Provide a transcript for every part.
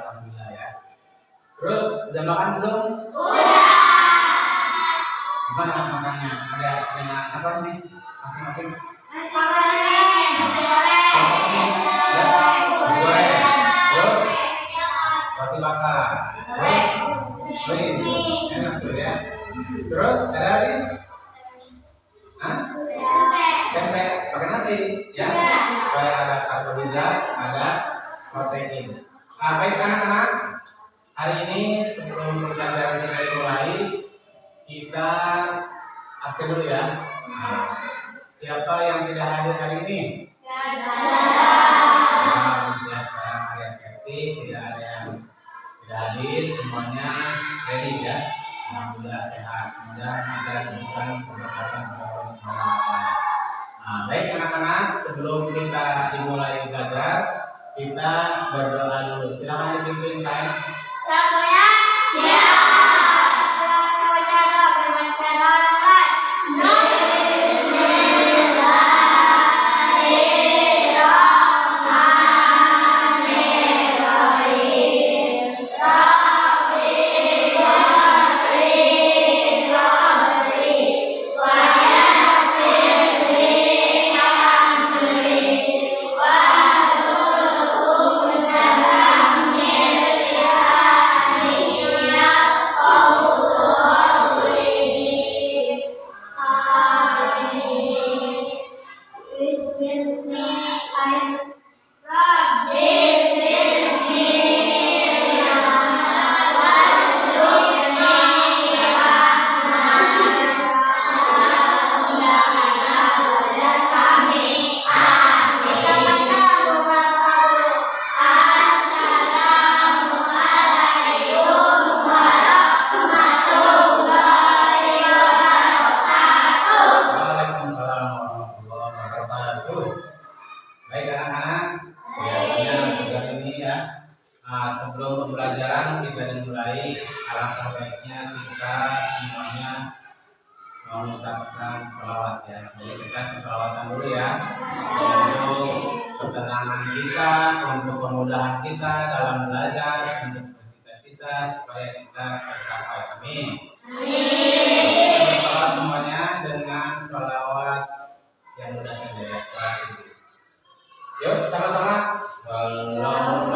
alhamdulillah ya. Terus udah makan belum? Gimana makannya? Ada dengan apa nih? Masing-masing? Nasi goreng. Terus roti bakar. Terus enak tuh ya. Terus ada lagi? Tempe pakai nasi ya, supaya ada karbohidrat, ada protein. Baik anak-anak, hari ini sebelum pembelajaran kita dimulai, kita absen dulu ya. Siapa yang tidak hadir hari ini? Ya, sekarang hari yang hektik, tidak ada yang tidak hadir, semuanya ready ya. Alhamdulillah sehat, mudah kita diberikan keberkatan kepada Allah Subhanahu wa Ta'ala. Baik anak-anak, sebelum kita dimulai belajar, kita berdoa dulu. Silakan dipimpin Kak. Sebelum pembelajaran kita dimulai, alangkah baiknya kita semuanya mengucapkan sholawat ya. Jadi kita selawatan dulu ya, untuk ketenangan kita, untuk kemudahan kita dalam belajar, untuk cita-cita supaya kita tercapai. Amin. Kita bersolawat semuanya dengan sholawat yang mudah saja ya, sholawat ini. Yuk sama-sama. Sallallahu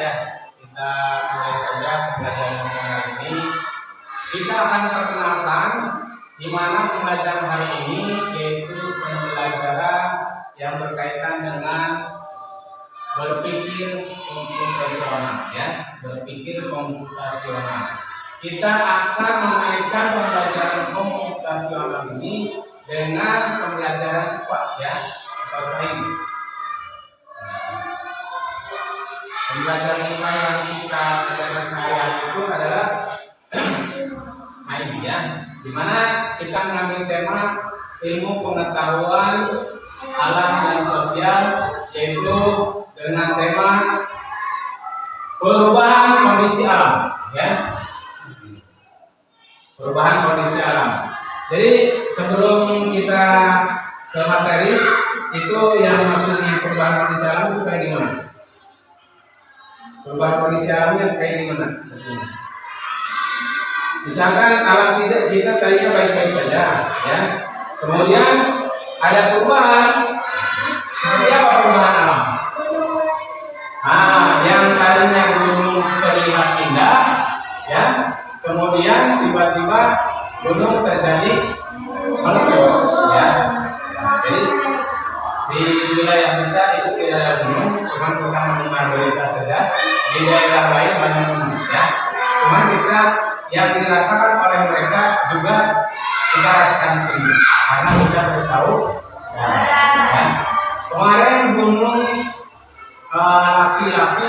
ya, kita mulai saja pembelajaran hari ini. Kita akan perkenalkan di mana pembelajaran hari ini, yaitu pembelajaran yang berkaitan dengan berpikir komputasional, ya, berpikir komputasional. Kita akan mengaitkan pembelajaran komputasional ini dengan pembelajaran IPA, ya, atau sains. Pembelajaran IPA yang kita pelajari sehari-hari itu adalah sains, ya, dimana kita mengambil tema ilmu pengetahuan alam dan sosial, yaitu dengan tema perubahan kondisi alam, ya, perubahan kondisi alam. Jadi sebelum kita ke materi itu, yang maksudnya perubahan kondisi alam itu kayak gimana? Perubahan kondisi alamnya kayak gimana? Misalkan alam kita tadinya baik-baik saja, ya, kemudian ada perubahan. Seperti apa perubahan alam? Yang tadinya gunung terlihat indah, ya, kemudian tiba-tiba gunung terjadi meletus, ya. Jadi di wilayah kita itu tidak ada gunung, cuma kita mendengar berita saja. Di daerah lain banyak gunung, ya. Cuma kita yang dirasakan oleh mereka juga kita rasakan di sini, karena kita bersaut. Ya. Kemarin gunung laki-laki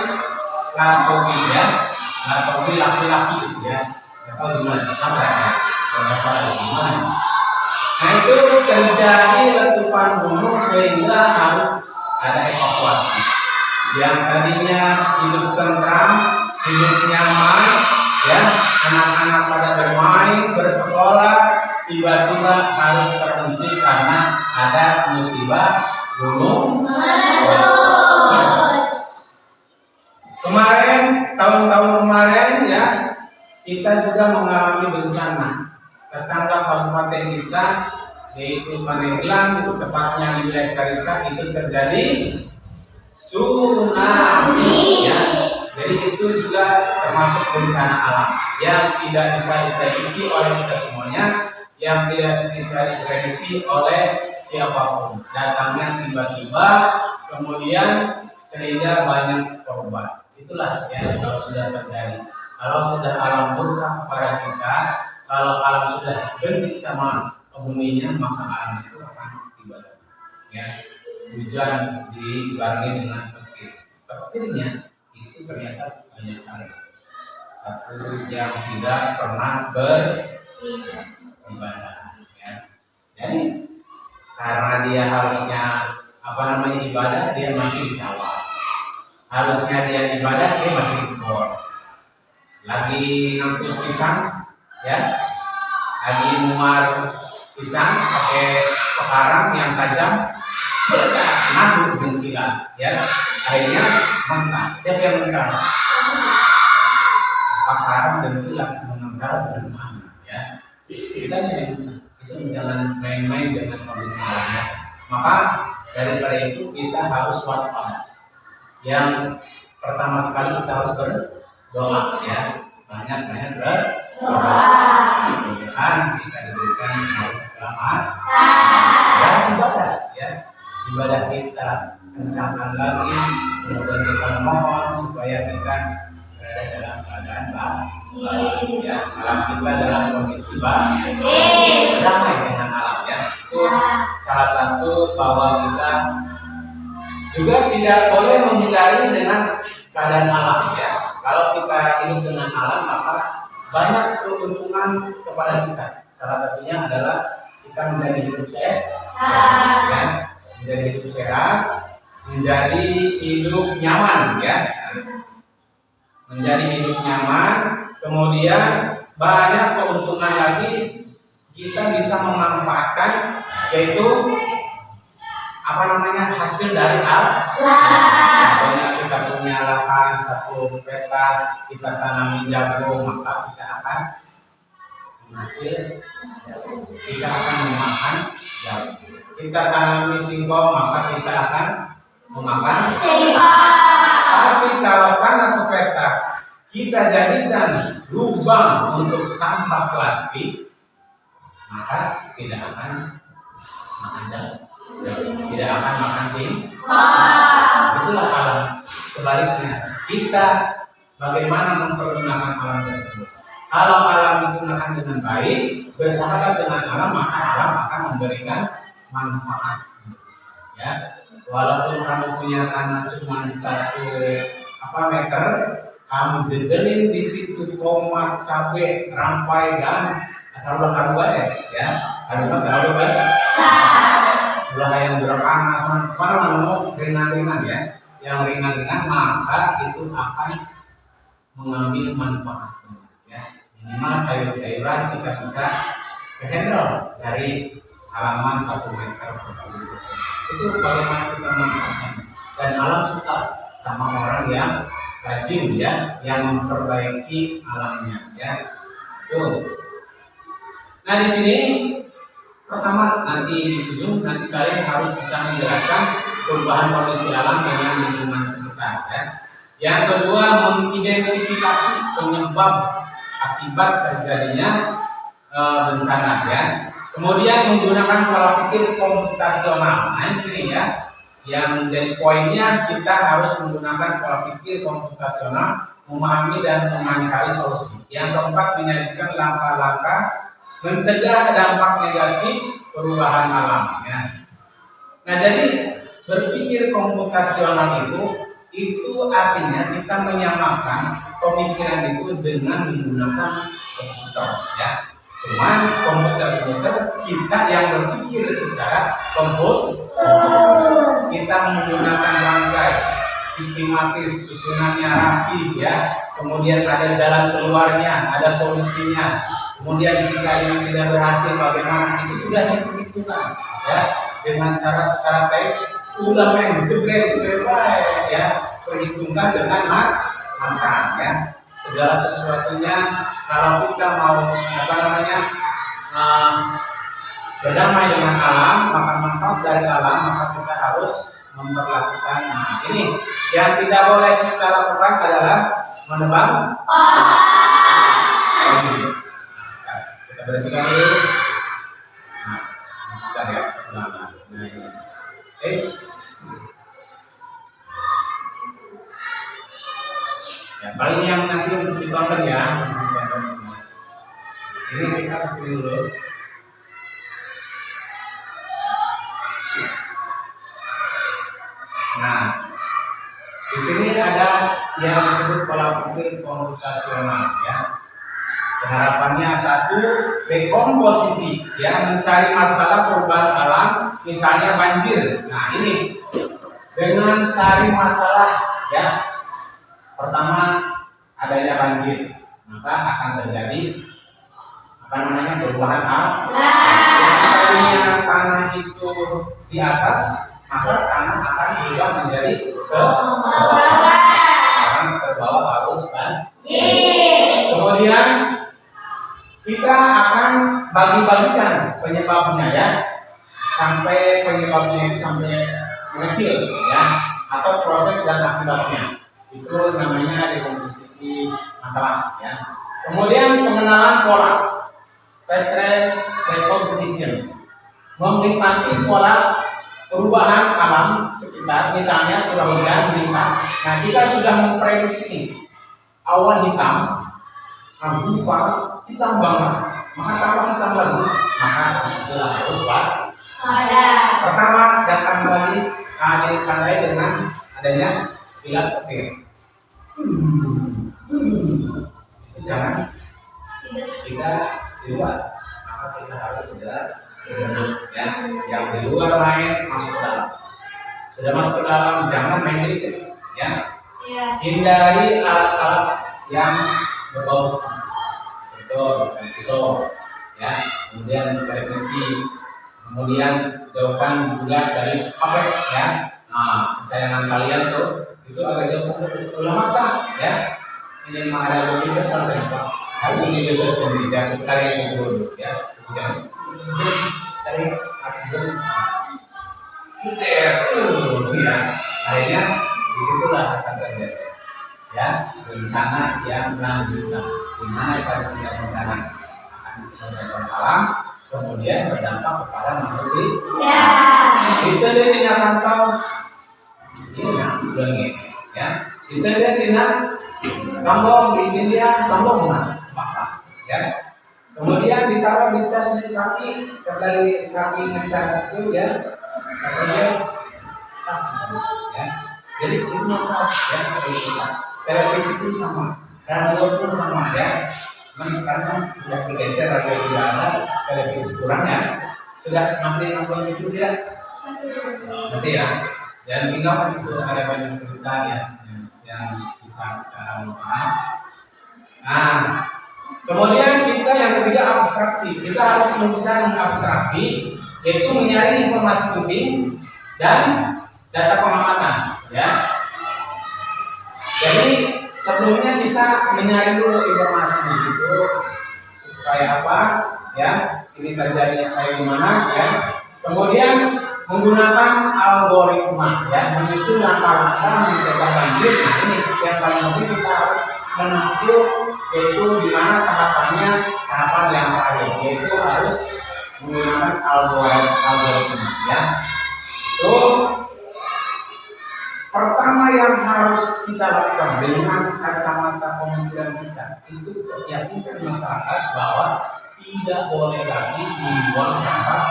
Latogi, ya, Latogi laki-laki, ya, atau gimana sama, ya, kalau nggak salah gimana. Nah, itu terjadi letupan gunung sehingga harus ada evakuasi. Yang tadinya hidup tentram, hidup nyaman, ya, anak-anak pada bermain, bersekolah, tiba-tiba harus terhenti karena ada musibah gunung meletus. Kemarin, tahun-tahun kemarin, ya, kita juga mengalami bencana. Tetangga kabupaten kita, yaitu Pandeglang, itu tepatnya di wilayah Carita, itu terjadi tsunami, ya. Jadi itu juga termasuk bencana alam yang tidak bisa diprediksi oleh kita semuanya, yang tidak bisa diprediksi oleh siapapun. Datangnya tiba-tiba, kemudian sehingga banyak korban. Itulah yang kalau sudah terjadi. Kalau sudah alam murka kepada kita, kalau alam sudah benci sama penghuninya, maka alam itu akan tiba. Ya, hujan dibarengi dengan petir. Petirnya itu ternyata banyak kali. Satu yang tidak pernah beribadah. Ya. Jadi karena dia harusnya ibadah, dia masih di sawah. Harusnya dia ibadah, dia masih di kebun. Lagi ngangkut pisang, ya, lagi muar pisang pakai pekarang yang tajam, nabuk jengkilan, ya, akhirnya mentah. Siapa yang mentah? Pekarang jengkilan mengental jemaah, ya. Kita jangan main-main dengan kondisi alamnya. Maka daripada itu kita harus waspada. Yang pertama sekali kita harus berdoa, ya, sebanyak-banyak berdoa. Mudah-mudahan kita diberikan semua keselamatan dan ibadah, ya, ibadah kita kencangkan lagi. Kemudian kita mohon supaya kita berada dalam keadaan baik, ya, alam kita dalam kondisi baik, berdamai dengan alam, ya. Itu salah satu bahwa kita juga tidak boleh menghindari dengan keadaan alam, ya. Kalau kita hidup dengan alam, maka banyak keuntungan kepada kita. Salah satunya adalah kita menjadi hidup sehat, ya, menjadi hidup sehat, menjadi hidup nyaman, ya, menjadi hidup nyaman. Kemudian banyak keuntungan lagi, kita bisa memanfaatkan, yaitu hasil dari alam. Contohnya kita punya lahan 1 peta, kita tanami jagung, maka kita akan menghasil jagung. Kita akan memakan jagung. Kita tanami singkong, maka kita akan memakan singkong. Tapi kalau tanah kita jadikan lubang untuk sampah plastik, maka tidak akan makan jalan, tidak akan makan sih. Itulah alam. Sebaliknya, kita bagaimana mempergunakan alam tersebut. Kalau alam digunakan dengan baik, bersahabat dengan alam, maka alam akan memberikan manfaat. Ya, walaupun kamu punya tanah cuma 1 meter, kamu jejelin di situ tomat, cabai, rampai, dan asal ulah karuba ya, karuba terlalu besar. Ulah yang berakana sama mana mau ringan-ringan ya, yang ringan-ringan maka itu akan mengambil manfaat. Ya, minimal sayur-sayuran kita bisa handle dari halaman 1 meter persegi. Itu bagaimana kita memanfaatkan. Dan alam suka sama orang yang rajin ya, yang memperbaiki alamnya ya. Tuh. Nah di sini pertama nanti di ujung nanti kalian harus bisa menjelaskan perubahan kondisi alam dengan lingkungan sekitar ya. Yang kedua mengidentifikasi penyebab akibat terjadinya bencana ya. Kemudian menggunakan pola pikir komputasional. Nah, di sini ya, yang menjadi poinnya kita harus menggunakan pola pikir komputasional, memahami dan mencari solusi. Yang keempat menyajikan langkah-langkah mencegah dampak negatif perubahan alam. Ya. Nah, jadi berpikir komputasional itu artinya kita menyamakan pemikiran itu dengan menggunakan komputer. Ya. Cuman komputer kita yang berpikir secara komputer, kita menggunakan rangkai sistematis, susunannya rapi ya, kemudian ada jalan keluarnya, ada solusinya, kemudian jika ini tidak berhasil bagaimana, itu sudah diperhitungkan ya, dengan cara secara baik ulah main jebret ya, perhitungkan dengan matang ya. Segala sesuatunya kalau kita mau berdamai dengan alam, makan manfaat dari alam, maka kita harus memperlakukan ini. Yang tidak boleh kita lakukan adalah menebang kita berhentikan dulu. Nah, sebentar ya, ya, paling yang nanti untuk ditonton ya. Ini kita kesini dulu. Nah, di sini ada yang disebut pola pikir komputasional ya. Harapannya satu, dekomposisi ya, mencari masalah perubahan alam, misalnya banjir. Nah ini dengan cari masalah ya. Pertama adanya banjir, maka akan terjadi perubahan alam. Yang tadinya tanah itu di atas, maka tanah akan berubah menjadi ke bawah. Akan terbawa arus banjir. Kemudian kita akan bagi-bagikan penyebabnya ya, sampai penyebabnya itu sampai mengecil ya, atau proses dan akibatnya. Itu namanya dekomposisi masalah ya. Kemudian pengenalan pola, pattern recognition, menikmati pola perubahan alam sekitar, misalnya curah hujan, bintang. Nah kita sudah memprediksi ini, awan hitam, abu hitam banget, maka kalau hitam lagi, maka disitulah harus waspada. Pertama datang lagi ditandai dengan adanya kilat petir. Jangan kita di luar, maka kita harus segera berenang ya. Yang di luar main masuk ke dalam. Sudah masuk ke dalam jangan main listrik ya. Hindari alat-alat yang berbau besi. Itu pisau ya. Kemudian dari besi. Kemudian jauhkan juga dari HP ya. Nah, kesayangan kalian tuh itu agak jauh ulah maksa ya. Ini memang ada lebih besar saya Pak. Hari ini juga tidak kalian dulu ya. Kemudian dari aku sudah ya. Akhirnya disitulah akan terjadi ya. bencana yang lanjutan. Di mana seharusnya bencana akan disebabkan alam, kemudian berdampak kepada manusia. Itu dia tidak pantau, ini ulangi ya. Itu dia tidak tambong ini dia tambong bakar ya. Kemudian ditaruh di cas di kaki, dari kaki ngecas itu ya, kemudian ya. Jadi itu masalah ya, televisi pun sama, radio pun sama ya. Cuman sekarang sudah digeser, radio tidak ada, televisi kurang ya. Sudah masih nonton itu tidak? Masih ya. Dan tinggal kan itu ada banyak berita ya yang bisa kita paham. Nah, kemudian kita yang ketiga abstraksi. Kita harus bisa mengabstraksi, yaitu mencari informasi penting dan data pengamatan ya. Jadi sebelumnya kita mencari dulu informasi itu supaya apa ya, ini terjadinya kayak gimana ya. Kemudian menggunakan algoritma ya, menyusun langkah-langkah mencegah banjir. Nah ini yang paling penting, kita harus menempuh yaitu di mana tahapan yang terakhir, yaitu harus menggunakan algoritma ya. Itu pertama yang harus kita lakukan dengan kacamata pemikiran kita, itu yakinkan masyarakat bahwa tidak boleh lagi membuang sampah,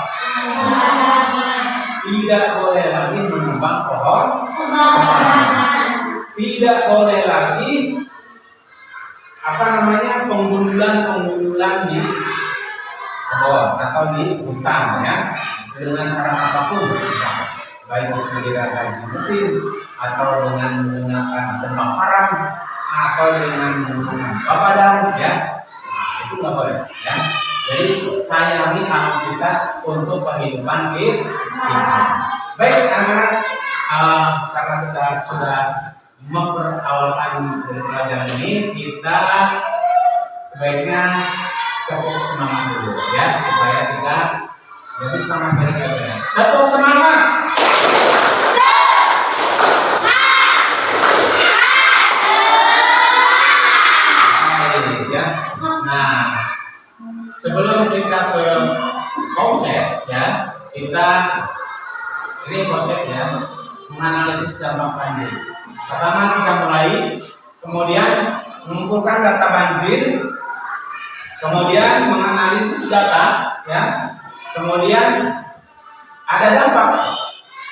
tidak boleh lagi menebang pohon sembarangan, tidak boleh lagi penggundulan di pohon atau di hutan ya, dengan cara apapun, baik menggunakan mesin atau dengan menggunakan pembakaran atau dengan menggunakan badan ya, itu nggak boleh ya. Jadi sayangi alam kita untuk kehidupan kita. Baik anak-anak, karena kita sudah memperawalkan dari pelajaran ini, kita sebaiknya cukup semangat dulu ya, supaya kita lebih semangat dari pelajaran. Tetap semangat. Nah, sebelum kita ke konsep ya, kita ini konsep ya, menganalisis dampak banjir. Pertama kita mulai, kemudian mengumpulkan data banjir, kemudian menganalisis data ya, kemudian ada dampak,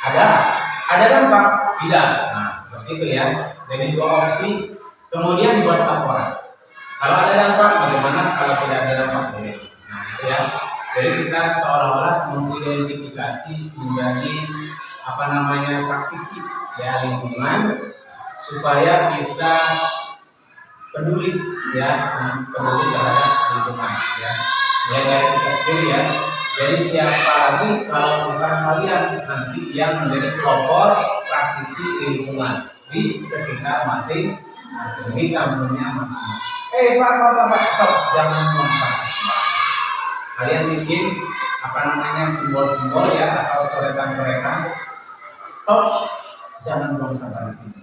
ada dampak tidak. Nah seperti itu ya. Jadi dua opsi, kemudian buat laporan. Kalau ada dampak bagaimana, kalau tidak ada dampak bagaimana. Nah itu ya. Jadi kita seolah-olah mengidentifikasi menjadi praktisi ya lingkungan, supaya kita peduli ya, peduli terhadap lingkungan ya. Mulai dari kita sendiri ya. Jadi siapa lagi kalau bukan kalian nanti yang menjadi pelopor praktisi lingkungan di sekitar masing-masing, di kampungnya masing-masing. Pak, stop, jangan buang sampah sembarangan. Kalian bikin simbol-simbol ya, atau coretan-coretan. Stop, jangan buang sampah di sini.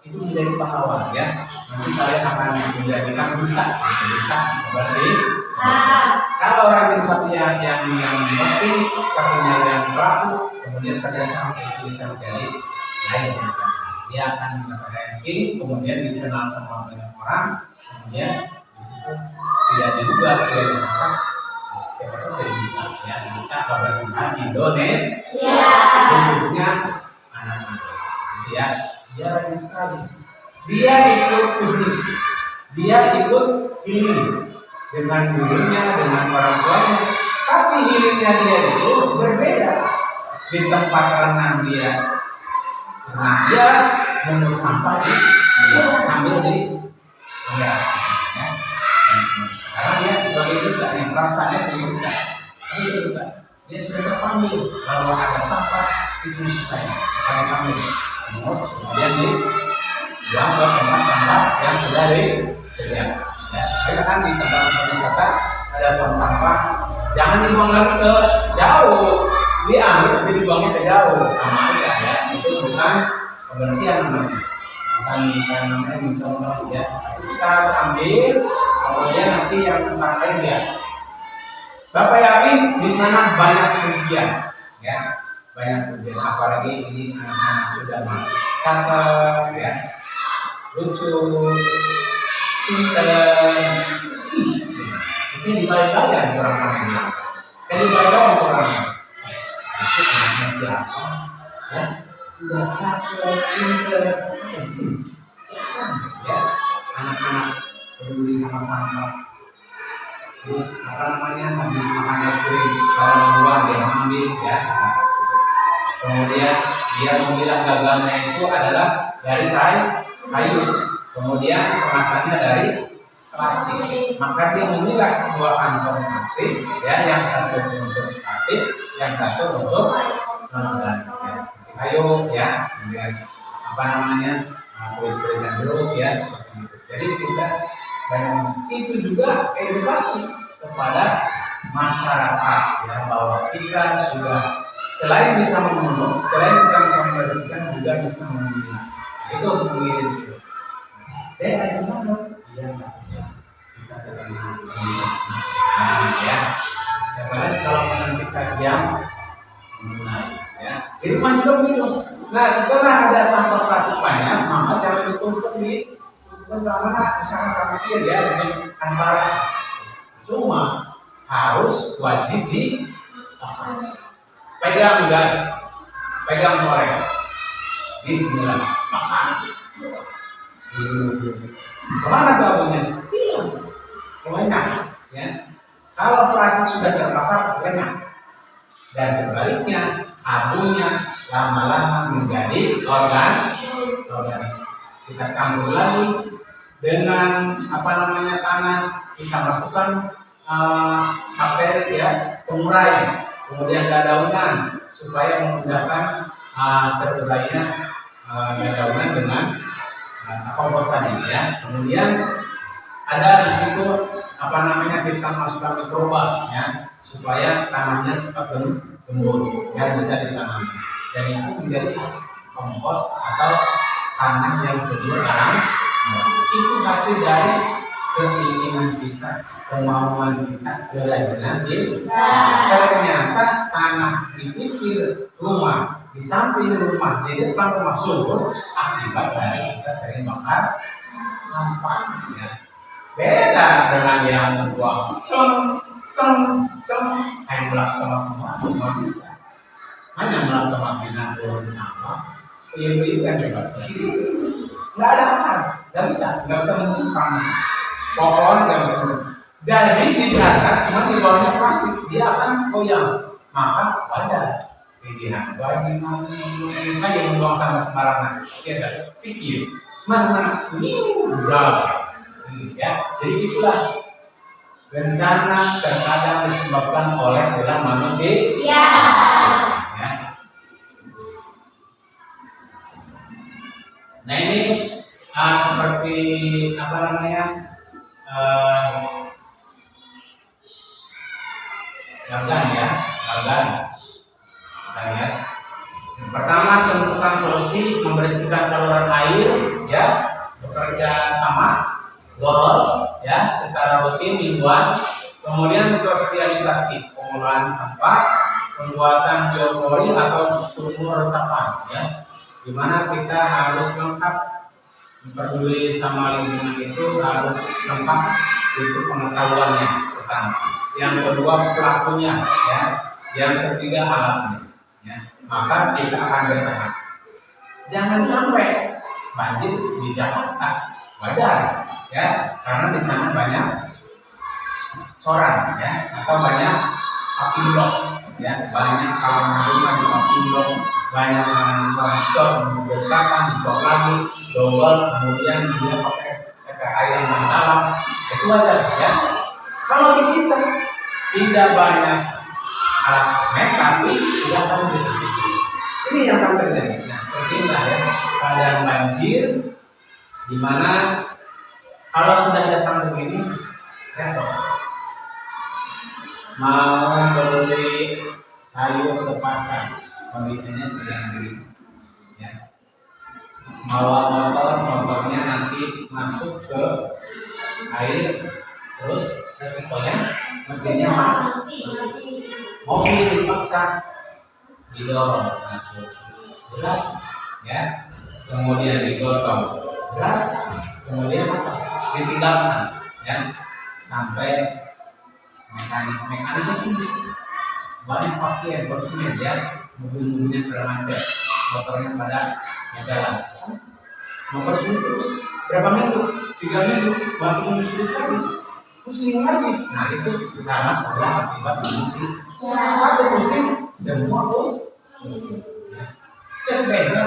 Itu menjadi pahlawan ya. Nanti kalian akan menjadikan duta bersih. Kalau rajin satunya yang posting, satunya yang pelaku, kemudian kerjasama itu bisa menjadi lain. Dia akan mendapat ranking, kemudian dikenal sama banyak orang, kemudian disitu tidak diduga, tidak disangka, siapa tahu jadi duta ya, duta kebersihan Indonesia, khususnya anak-anak. Gitu ya, dia rajin sekali. Dia ikut healing dengan gurunya, dengan orang tuanya, tapi healingnya dia itu berbeda. Di tempat renang dia, nah dia menurut sampah sambil di ya, karena dia sebagai duta yang perasaannya sebagai duta, dia sudah terpanggil bahwa ada sampah itu susah karena kami kemudian dibuang ke tempat sampah yang sudah disediakan. Ya, kita kan di tempat wisata ada tong sampah, jangan dibuang lagi ke jauh, diambil tapi dibuangnya ke jauh, sama aja ya, itu bukan kebersihan namanya. bukan namanya mencontoh ya. Kita harus ambil, kemudian nanti yang pakai dia. Bapak yakin di sana banyak ujian, ya, banyak ujian. Apalagi ini anak-anak sudah catat, ya, lucu, pinter, ini dibalik-balik orang bilang. Jadi balik orang itu anaknya siapa? Ya, udah cakep, pinter, ya, anak-anak peduli sama-sama. Terus habis makan es krim, kalau buang dia mengambil, ya. Kemudian dia memilah gagalnya itu adalah dari kayu, kemudian kemasannya dari plastik. Maka dia memilah 2 kantong plastik, ya, yang satu untuk plastik, yang satu untuk kayu, ya. Kemudian kulit-kulit dan jeruk, ya, seperti itu. Jadi kita itu juga edukasi kepada masyarakat, ya, bahwa kita sudah selain bisa memungut, selain kita bisa membersihkan, juga bisa memilah. Itu untuk mengirim. Aja mana? Iya, kita bisa. Ya, sebenarnya kalau kita diam, ya, di rumah juga begitu. Nah, setelah ada sampah plastik banyak, mama jangan ditumpuk di mana, misalnya kafir, ya, dengan antara, cuma harus wajib di pegang gas, pegang korek, bismillah, makan. Kemana tuh abunya? Banyak, ya. Kalau plastik sudah terbakar, banyak. Dan sebaliknya, abunya lama-lama menjadi organik. Kita campur lagi dengan tanah, kita masukkan bakteri, ya, pengurai, kemudian dadaunan supaya memudahkan terurainya dadaunan dengan kompos tadi, ya. Kemudian ada di situ kita masukkan mikroba, ya, supaya tanahnya cepat gembur dan bisa ditanam. Dan itu menjadi kompos atau tanah yang subur dalam. Itu hasil dari keinginan kita, kemauan kita, kerajinan kita. Ternyata tanah di pinggir rumah, di samping rumah, di depan rumah subur akibat dari kita sering bakar sampah, ya. Beda dengan yang membuang hanya melak bisa, hanya melak turun sampah. Ibu kan coba, nggak ada akar, nggak bisa mencium pohon, nggak bisa mencium. Jadi di atas cuma di bawahnya plastik, dia akan goyang, maka wajar pilihan bagaimana saya membuang sampah sembarangan. Kita pikir mana ini berapa, ya. Jadi itulah bencana terkadang disebabkan oleh ulah manusia. Ya. Nah, ini seperti gagan, ya. Pertama, tentukan solusi membersihkan saluran air, ya, bekerja sama gol, ya, secara rutin mingguan. Kemudian sosialisasi pengolahan sampah, pembuatan biopori atau sumur resapan, ya, di mana kita harus lengkap peduli sama lingkungan, itu harus lengkap itu pengetahuannya pertama. Yang kedua pelakunya, ya. Yang ketiga alatnya, ya. Maka kita akan bertahan. Jangan sampai banjir di Jakarta, wajar, ya, karena di sana banyak coran, ya, atau banyak api blok, ya, banyak kalangan rumah di api blok, banyak dicor, dicor lagi, double, kemudian dia pakai cekai air yang dalam, itu wajar, ya. Kalau di kita tidak banyak alat semen, tapi sudah banjir. Ini yang akan terjadi. Nah, seperti inilah, ya, keadaan banjir, di mana kalau sudah datang begini, repot. Mau beli sayur ke pasar, kondisinya sedang begini, ya. bawa motornya nanti masuk ke air, terus resikonya mesinnya mati, mobil dipaksa didorong, berat ya, kemudian digotong berat, kemudian ditinggalkan ya sampai mekaniknya sih banyak pasien konsumen ya, mobil-mobilnya pada macet, motornya pada jalan, motor sulit terus berapa minggu, 3 minggu, baru sulit lagi, pusing lagi. Nah itu karena adalah akibat emosi. Satu pusing, semua pusing. Cek beda,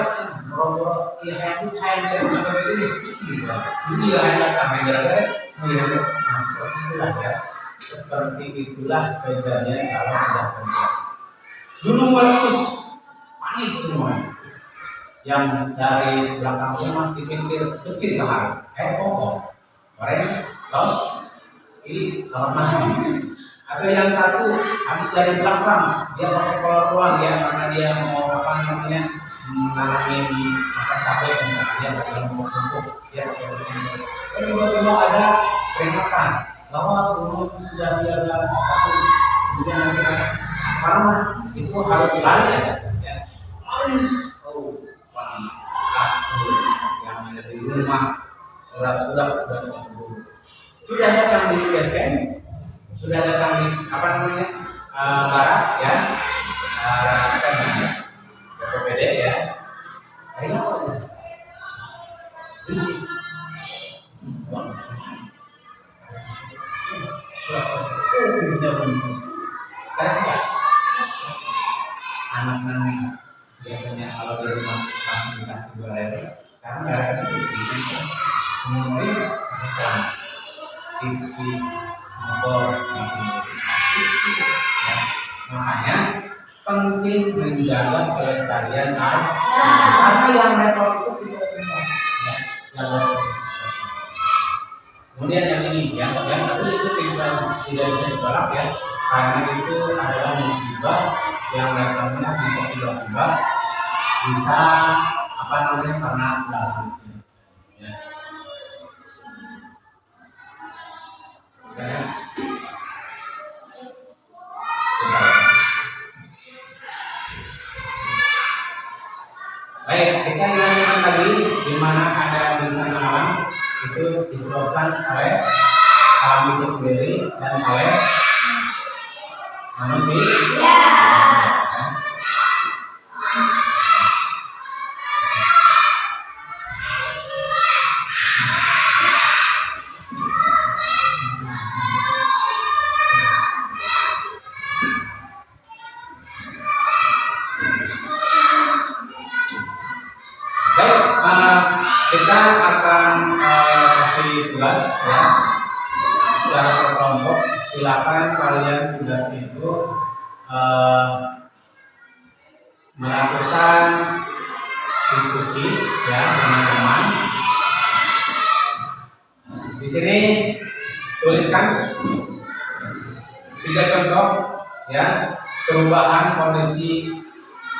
kalau ya itu hanya sebagai ini pusing juga. Jadi ya hanya karena gara-gara melihat masker itulah ya. Seperti itulah kejadian kalau sudah terjadi. Gunung meletus, panik semua. Yang dari belakang rumah dipikir kecil kemarin, pokok, orang los, ini kamar mandi. Atau yang satu habis dari belakang, dia pakai kolor ruang ya karena dia mau mengalami capek misalnya, dia pakai lembut, dia pakai lembut. Tiba-tiba ada peringatan bahwa gunung sudah siaga 1, kemudian nanti karena itu harus lari aja ya. Kasur yang ada di rumah, surat-surat sudah datang di USN, sudah datang di barat ya, BPPD ya, akhirnya bersih, stres ya, anak nangis biasanya kalau di rumah langsung dikasih gula air. Sekarang nggak ada bisa mungkin bisa TV motor ya. Makanya penting menjaga kelestarian air karena yang repot itu tidak semua ya, yang repot. Kemudian yang ini yang tadi itu tidak bisa ditolak ya, karena itu adalah musibah yang datangnya bisa tiba-tiba, bisa karena bagusnya ya. Guys, baik, kita lanjutkan lagi di mana ada bencana alam itu disebabkan oleh alam itu sendiri dan oleh manusia. Kita akan kasih tugas ya secara berkelompok. Silakan kalian tugas itu melakukan diskusi ya teman-teman. Di sini tuliskan 3 contoh ya perubahan kondisi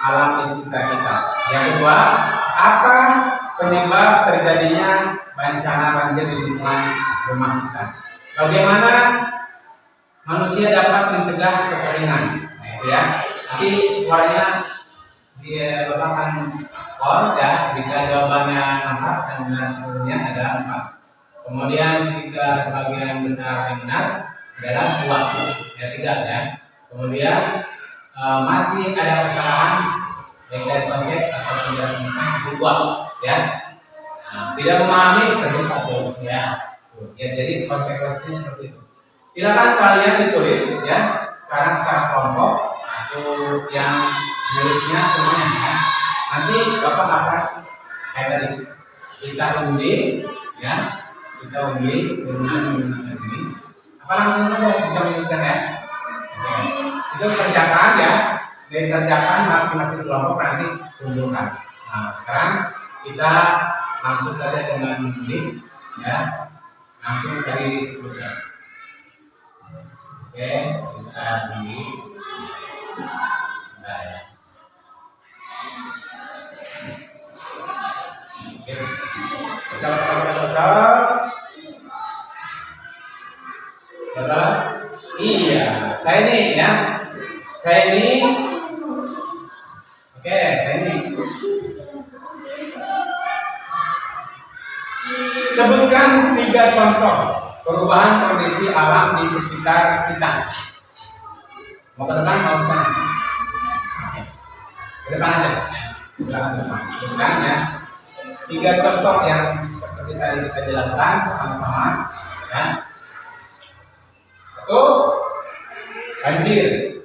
alam di sekitar kita. Yang kedua, apa penyebab terjadinya bencana banjir di lingkungan rumah kita? Bagaimana manusia dapat mencegah kekeringan? Nah itu ya. Nanti skornya dia Bapak akan skor ya. Jika jawabannya 4 dan benar seluruhnya adalah 4. Kemudian jika sebagian besar yang benar adalah 2 ya 3 ya. Kemudian masih ada kesalahan baik dari konsep atau tidak berubah ya. Nah, tidak memahami terus 1 ya. Ya jadi konsekuensinya seperti itu. Silakan kalian ditulis ya sekarang secara kelompok atau yang nulisnya semuanya ya. Nanti Bapak akan kayak tadi kita undi ya, kita undi dengan menggunakan ini. Apa langsung saja bisa menyebutkan ya? Oke. Itu kerjakan ya. Dan kerjakan masing-masing kelompok nanti tunjukkan. Nah sekarang kita langsung saja dengan undi ya, langsung dari sebutkan. Oke, kita undi. Nah, ya. Cocok. Saudara? Iya, saya ini ya. Saya ini. Oke, saya ini. Sebutkan 3 contoh perubahan kondisi alam di sekitar kita. Mau ke depan, mau ke sana? Ke depan aja. Silakan depan. Sebutkan ya. 3 contoh yang seperti tadi kita jelaskan sama-sama. Ya. 1. Banjir.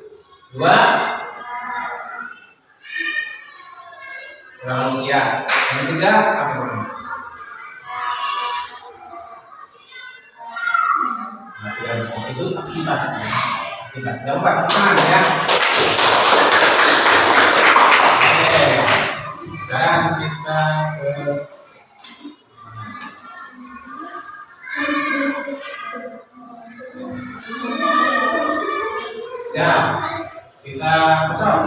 2. Kurang usia. Yang 3 apa namanya? Itu akibat. Yang 4 tangan ya. Oke. Sekarang kita ke siap. Kita besok.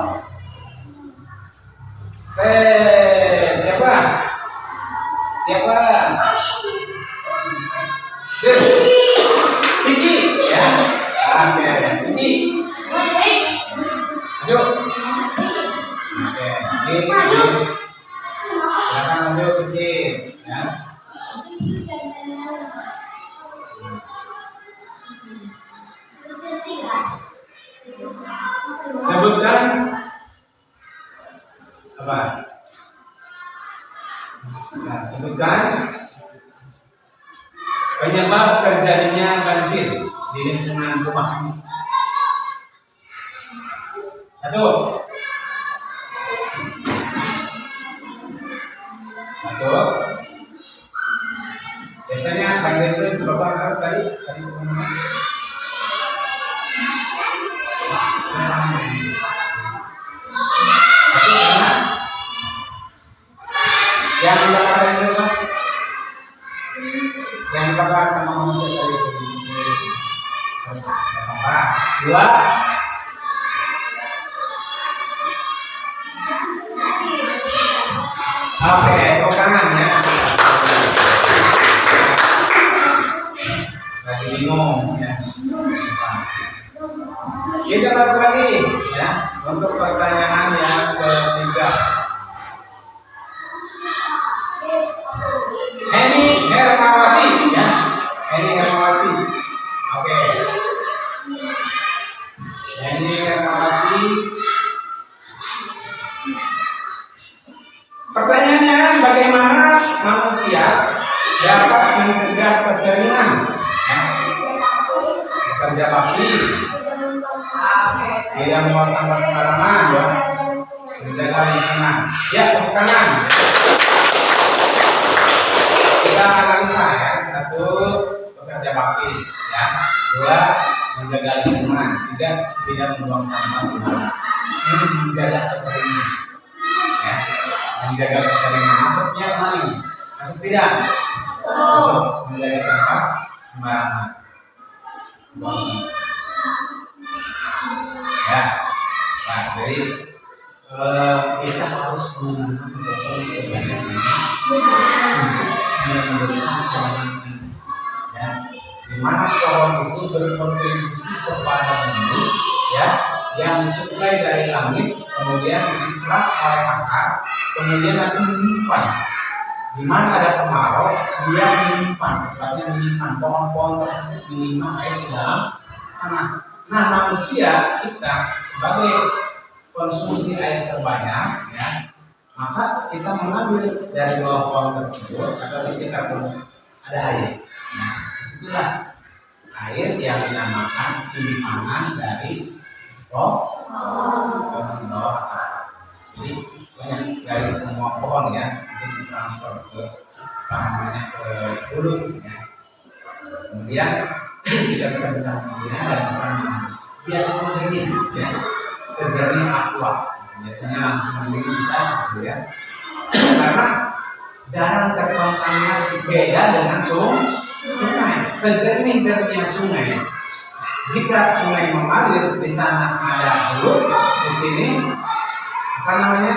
Siapa? Tinggi ya. Oke, tinggi. Maju. Oke, maju. Silakan maju tinggi ya. Sebutkan apa? Nah, sebutkan penyebab terjadinya banjir di lingkungan rumah. 1. Biasanya banjir itu disebabkan apa tadi? Yang dibakar itu apa? Yang dibakar sama manusia tadi itu sampah. 2. Oke, kanan ya. Lagi bingung ya. Kita masuk lagi ya untuk pertanyaan yang ketiga. Eni Hermawati ya. Eni Hermawati. Oke. Eni Hermawati. Pertanyaannya, bagaimana manusia dapat mencegah kekeringan? Bekerja bakti, tidak membuang sampah sembarangan, ya. Menjaga lingkungan. Ya, tepuk tangan. Kita analisa ya. 1, bekerja bakti, ya. 2, menjaga lingkungan. 3, tidak membuang sampah sembarangan. Ini menjaga kekeringan. Ya. Menjaga kekeringan. Masuknya kemana ini? Masuk tidak? Masuk. Menjaga sampah sembarangan. Ya, nah, jadi kita harus menanam pohon sebanyak-banyaknya untuk memberikan cahaya, ya, di mana pohon itu berkontribusi kepada bumi, ya, yang disuplai dari langit, kemudian diserap oleh akar, kemudian nanti menyimpan. Di mana ada kemarau, dia menyimpan, sifatnya menyimpan pohon-pohon tersebut menyimpan air di dalam tanah. Nah, manusia kita sebagai konsumsi air terbanyak, ya, maka kita mengambil dari bawah pohon tersebut atau di sekitar pohon ada air. Nah, disitulah air yang dinamakan simpanan dari pohon bawah akar. Jadi banyak dari semua pohon ya. Transport ke ke hulu ya. Kemudian kita bisa mengambilnya dan bisa biasanya jernih ya, sejernih aqua, biasanya langsung minum bisa gitu ya, karena jarang terkontaminasi, beda dengan sungai. Sejernih-jernihnya sungai, jika sungai mengalir di sana ada hulu, di sini apa namanya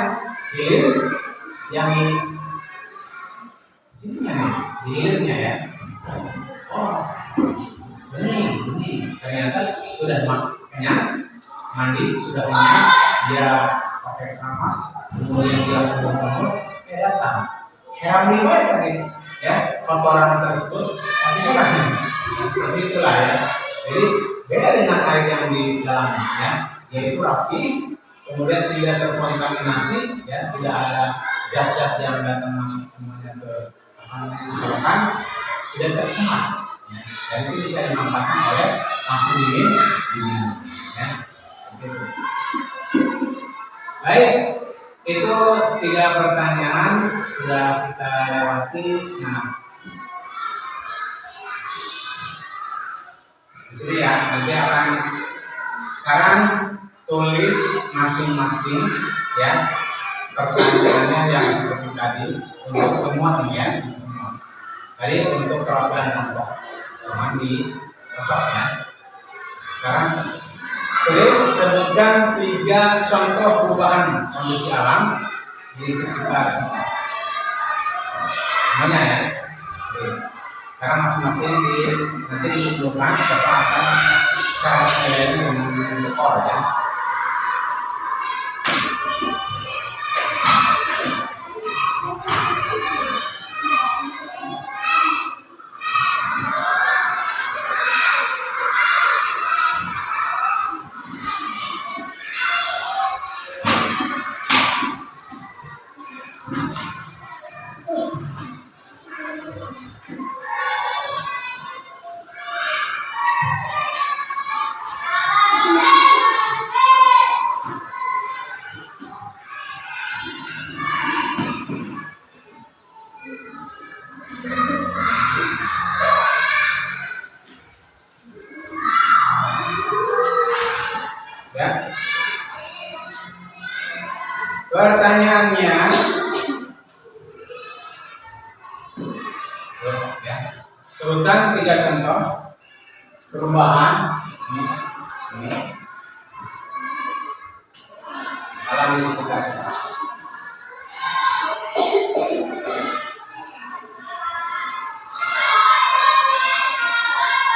hilir yang sininya nih, di hilirnya ya. Oh, ini ternyata sudah kenyang, mandi, sudah kenyang, dia pakai kamar, kemudian dia kumur-kumur, datang. Heran riwayat tadi, ya, kotoran tersebut, tapi kan seperti itulah ya. Jadi beda dengan air yang di dalamnya, ya, yaitu rapi, kemudian tidak terkontaminasi, ya, tidak ada zat-zat yang datang masuk semuanya ke selokan, tidak tercemar, ya. Dan itu bisa dimanfaatkan oleh langsung diminum, ya. Begitu. Baik, itu 3 pertanyaan sudah kita lewati. Nah, di sini ya, nanti akan sekarang tulis masing-masing ya pertanyaannya yang seperti tadi untuk semua nih ya, semua. Tadi untuk perwakilan kelompok, cuma di cocok ya. Sekarang tulis sebutkan 3 contoh perubahan kondisi alam di sekitar kita. Semuanya ya. Tulis. Sekarang masing-masing nanti ditentukan Bapak akan cara kalian dengan skor ya. Pertanyaannya ya, sebutkan 3 contoh perubahan ini alam di sekitar kita.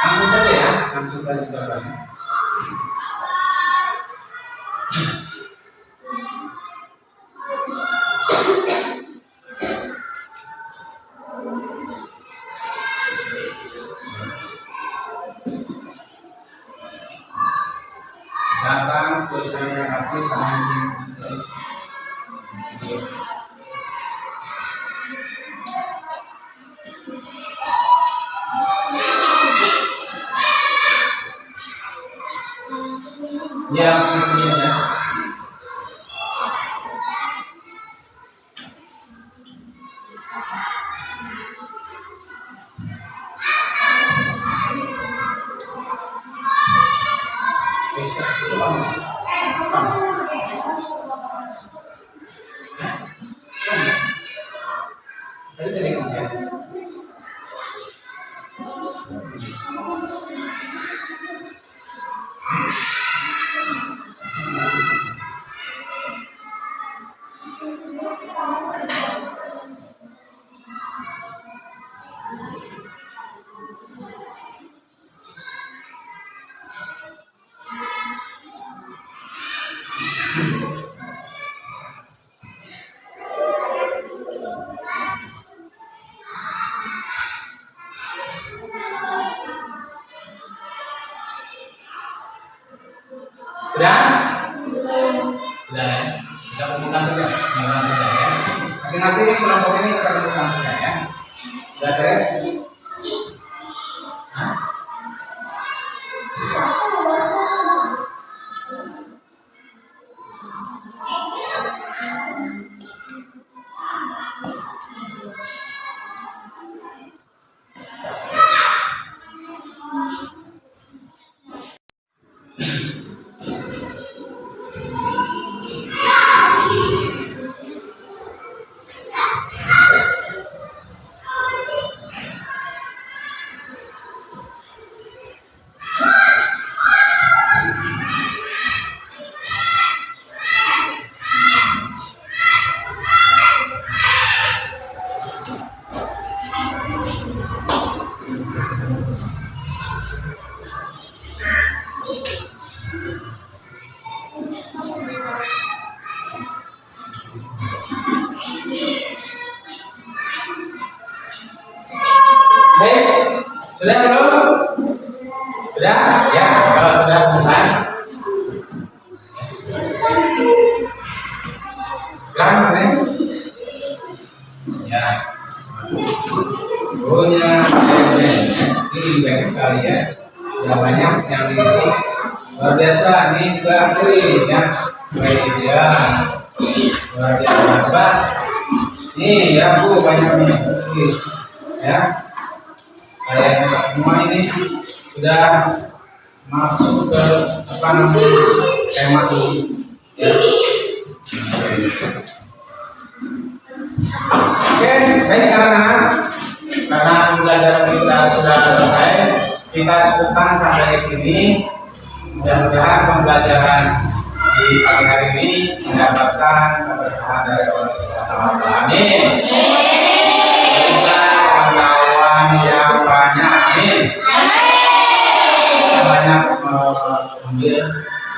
Langsung saja ya, langsung saja jawabannya. Misalkan tulisannya rapi, pancing. Ya, fungsinya. Sudah? Sudah ya? Kita kumpulkan saja, kumpulkan saja ya. Masing-masing kelompok ini kita kumpulkan saja ya. Sudah beres? Hah? Baik, sudah belum? Sudah? Ya, kalau sudah bukan. Silakan Mas. Ya. Punya SN. Ini baik sekali ya. Ya banyak yang diisi. Luar biasa, ini juga ya. Baik ya. Luar biasa. Nih ya Bu, banyak nih. Ya. Kayak semua ini sudah masuk ke apa namanya tema ini. Ya. Oke, baik anak-anak. Karena pembelajaran kita sudah selesai, kita cukupkan sampai di sini. Mudah-mudahan pembelajaran di pagi hari ini mendapatkan keberkahan dari Allah Subhanahu wa Ta'ala. Amin. Pengetahuan yang banyak, amin. Banyak mengambil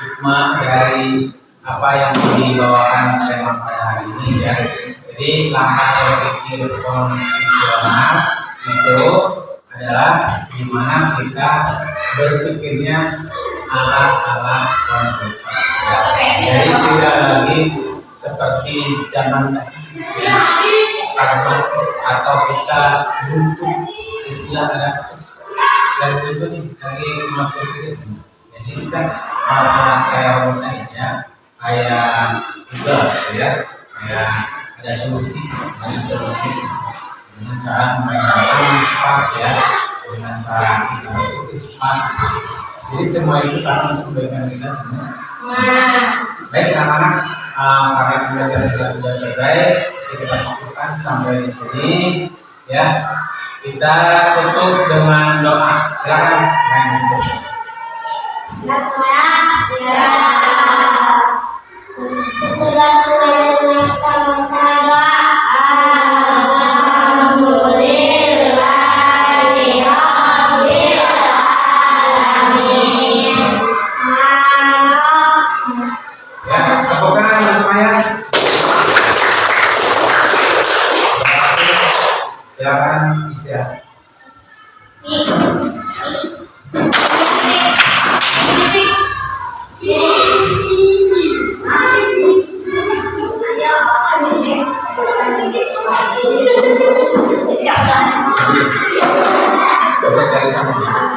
hikmah dari apa yang dibawakan tema pada hari ini ya. Jadi langkah berpikir konvensional itu adalah dimana kita berpikirnya ala konvensional. Jadi tidak lagi seperti zaman pragmatis atau kita butuh istilah ada dan itu nih lagi mas berpikir. Jadi kita kayak orang ya kayak juga ya kayak ada solusi dengan cara memainkan cepat ya dengan cara kita berpikir cepat. Jadi semua itu karena untuk kebaikan kita semua. Baik anak-anak, karena pembelajaran kita sudah selesai, kita cukupkan sampai di sini ya. Kita tutup dengan doa. Silakan main tutup. Sesudah kita membaca doa. Silakan istirahat. Dari sana.